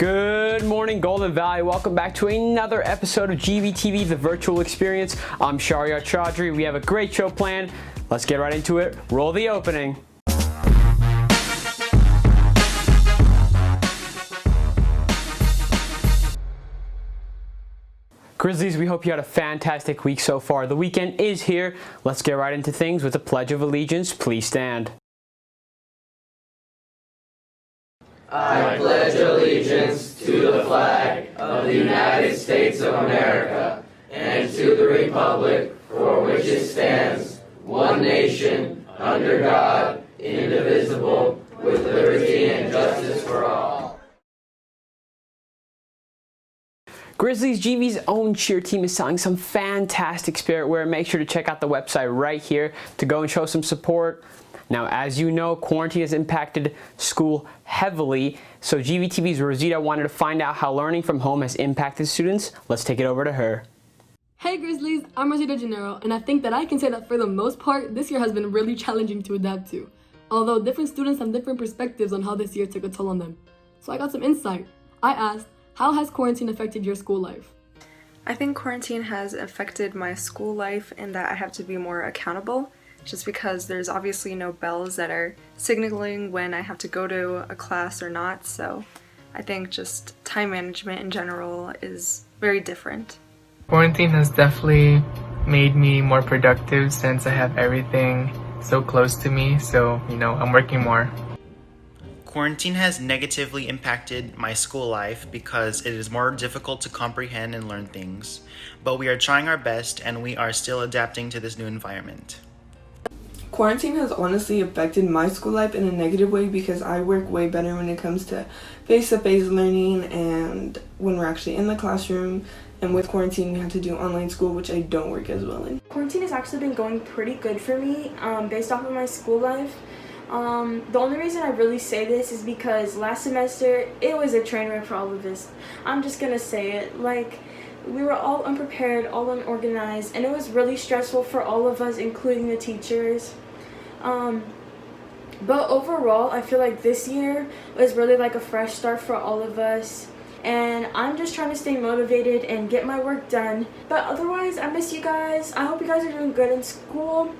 Good morning, Golden Valley. Welcome back to another episode of GVTV, the virtual experience. I'm Shahryar Chaudhry. We have a great show planned. Let's get right into it. Roll the opening. Grizzlies, we hope you had a fantastic week so far. The weekend is here. Let's get right into things with the Pledge of Allegiance. Please stand. I pledge allegiance to the flag of the United States of America and to the republic for which it stands, one nation, under God, indivisible, with liberty and justice for all. Grizzlies, GV's own cheer team is selling some fantastic spirit wear. Make sure to check out the website right here to go and show some support. Now, as you know, quarantine has impacted school heavily, so GVTV's Rosita wanted to find out how learning from home has impacted students. Let's take it over to her. Hey Grizzlies, I'm Rosita Genero, and I think that I can say that for the most part, this year has been really challenging to adapt to. Although different students have different perspectives on how this year took a toll on them. So I got some insight. I asked, how has quarantine affected your school life? I think quarantine has affected my school life in that I have to be more accountable, just because there's obviously no bells that are signaling when I have to go to a class or not, so I think just time management in general is very different. Quarantine has definitely made me more productive since I have everything so close to me, so I'm working more. Quarantine has negatively impacted my school life because it is more difficult to comprehend and learn things, but we are trying our best and we are still adapting to this new environment. Quarantine has honestly affected my school life in a negative way because I work way better when it comes to face-to-face learning and when we're actually in the classroom. And with quarantine, we have to do online school, which I don't work as well in. Quarantine has actually been going pretty good for me based off of my school life. The only reason I really say this is because last semester, it was a train wreck for all of us. I'm just gonna say it. We were all unprepared, all unorganized, and it was really stressful for all of us, including the teachers. But overall, I feel like this year was really like a fresh start for all of us. And I'm just trying to stay motivated and get my work done. But otherwise, I miss you guys. I hope you guys are doing good in school.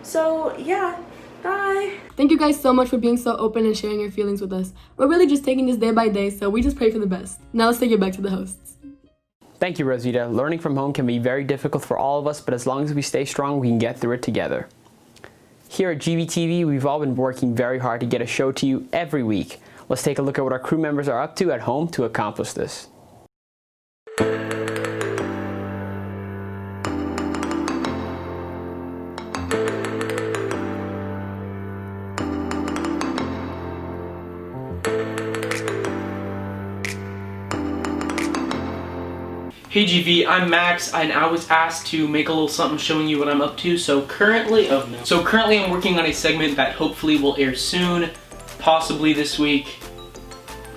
So yeah, bye. Thank you guys so much for being so open and sharing your feelings with us. We're really just taking this day by day, so we just pray for the best. Now let's take it back to the hosts. Thank you, Rosita. Learning from home can be very difficult for all of us, but as long as we stay strong, we can get through it together. Here at GVTV, we've all been working very hard to get a show to you every week. Let's take a look at what our crew members are up to at home to accomplish this. Hey GV, I'm Max, and I was asked to make a little something showing you what I'm up to. So currently I'm working on a segment that hopefully will air soon, possibly this week,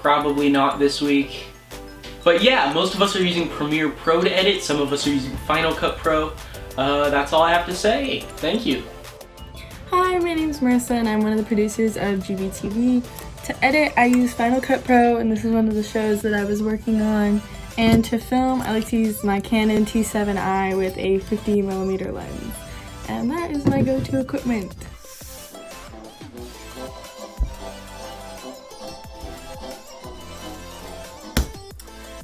probably not this week. But yeah, most of us are using Premiere Pro to edit, some of us are using Final Cut Pro. That's all I have to say. Thank you. Hi, my name's Marissa and I'm one of the producers of GVTV. To edit, I use Final Cut Pro, and this is one of the shows that I was working on. And to film, I like to use my Canon T7i with a 50mm lens. And that is my go-to equipment.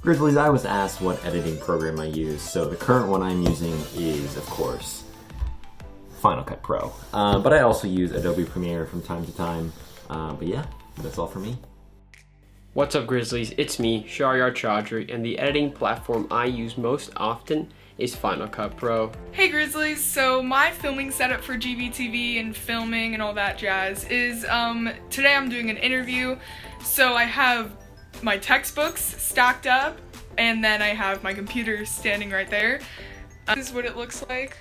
Grizzlies, I was asked what editing program I use, so the current one I'm using is, of course, Final Cut Pro. But I also use Adobe Premiere from time to time. But yeah, that's all for me. What's up, Grizzlies? It's me, Shahryar Chaudhry, and the editing platform I use most often is Final Cut Pro. Hey Grizzlies, so my filming setup for GVTV and filming and all that jazz is, today I'm doing an interview, so I have my textbooks stacked up, and then I have my computer standing right there. This is what it looks like.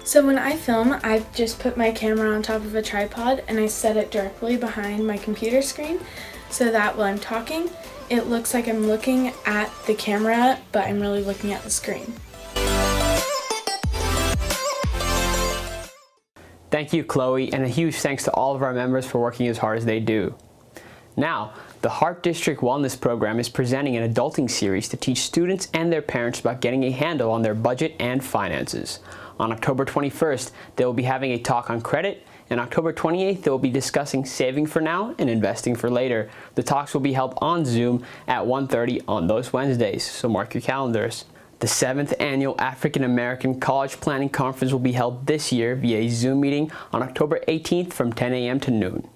So when I film, I just put my camera on top of a tripod and I set it directly behind my computer screen so that while I'm talking, it looks like I'm looking at the camera, but I'm really looking at the screen. Thank you, Chloe, and a huge thanks to all of our members for working as hard as they do. Now, the Heart District Wellness Program is presenting an adulting series to teach students and their parents about getting a handle on their budget and finances. On October 21st, they will be having a talk on credit, and October 28th, they will be discussing saving for now and investing for later. The talks will be held on Zoom at 1:30 on those Wednesdays, so mark your calendars. The 7th Annual African American College Planning Conference will be held this year via a Zoom meeting on October 18th from 10 a.m. to noon.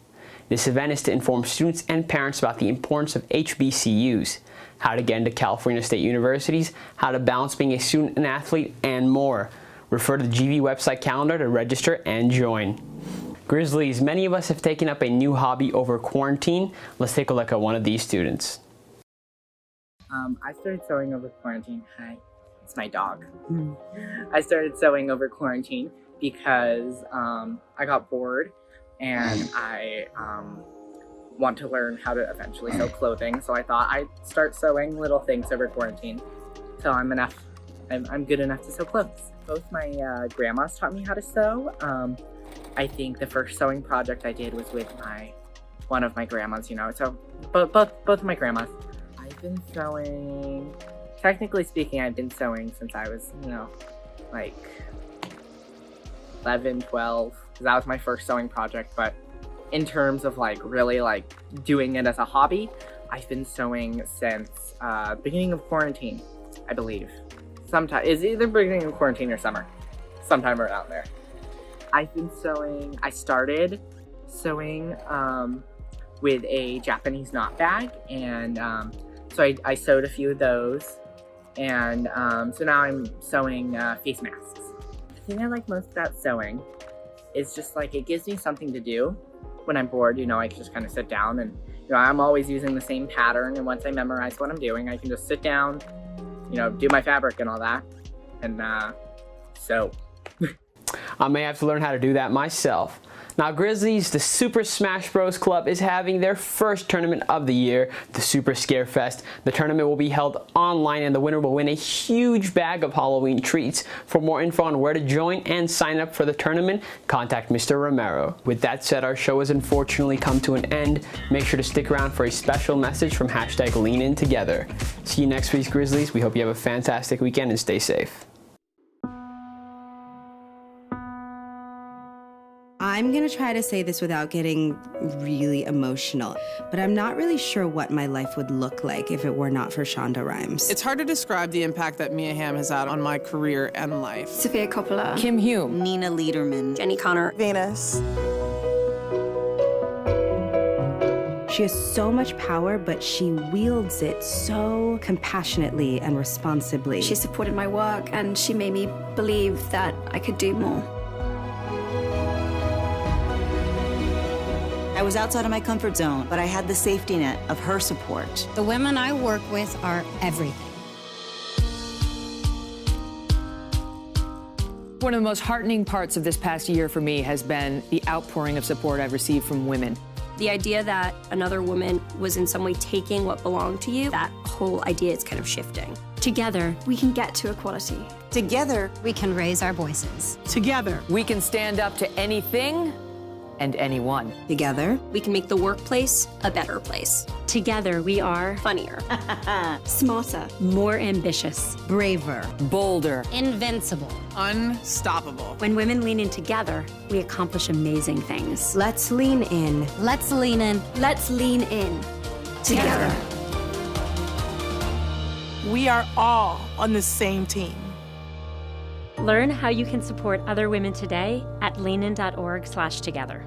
This event is to inform students and parents about the importance of HBCUs, how to get into California State Universities, how to balance being a student and athlete, and more. Refer to the GV website calendar to register and join. Grizzlies, many of us have taken up a new hobby over quarantine. Let's take a look at one of these students. I started sewing over quarantine. Hi, it's my dog. I started sewing over quarantine because I got bored and I want to learn how to eventually sew clothing. So I thought I'd start sewing little things over quarantine till I'm good enough to sew clothes. Both my grandmas taught me how to sew. I think the first sewing project I did was with one of my grandmas, so both of my grandmas. I've been sewing, technically speaking, I've been sewing since I was, like 11, 12, because that was my first sewing project. But in terms of really doing it as a hobby, I've been sewing since beginning of quarantine, I believe. It's either beginning of quarantine or summer, sometime around there. I've been sewing, I started sewing with a Japanese knot bag, and so I sewed a few of those, and so now I'm sewing face masks. The thing I like most about sewing is just it gives me something to do when I'm bored. I can just kind of sit down and I'm always using the same pattern, and once I memorize what I'm doing, I can just sit down, do my fabric and all that, and sew. I may have to learn how to do that myself. Now, Grizzlies, the Super Smash Bros. Club is having their first tournament of the year, the Super Scare Fest. The tournament will be held online, and the winner will win a huge bag of Halloween treats. For more info on where to join and sign up for the tournament, contact Mr. Romero. With that said, our show has unfortunately come to an end. Make sure to stick around for a special message from #Leanin Together. See you next week, Grizzlies. We hope you have a fantastic weekend and stay safe. I'm gonna try to say this without getting really emotional, but I'm not really sure what my life would look like if it were not for Shonda Rhimes. It's hard to describe the impact that Mia Hamm has had on my career and life. Sophia Coppola. Kim Hume. Nina Liederman. Jenny Connor. Venus. She has so much power, but she wields it so compassionately and responsibly. She supported my work, and she made me believe that I could do more. I was outside of my comfort zone, but I had the safety net of her support. The women I work with are everything. One of the most heartening parts of this past year for me has been the outpouring of support I've received from women. The idea that another woman was in some way taking what belonged to you, that whole idea is kind of shifting. Together, we can get to equality. Together, we can raise our voices. Together, we can stand up to anything and anyone. Together, we can make the workplace a better place. Together, we are funnier, smarter, more ambitious, braver, bolder, invincible, unstoppable. When women lean in together, we accomplish amazing things. Let's lean in. Let's lean in. Let's lean in. Together. We are all on the same team. Learn how you can support other women today at leanin.org/together.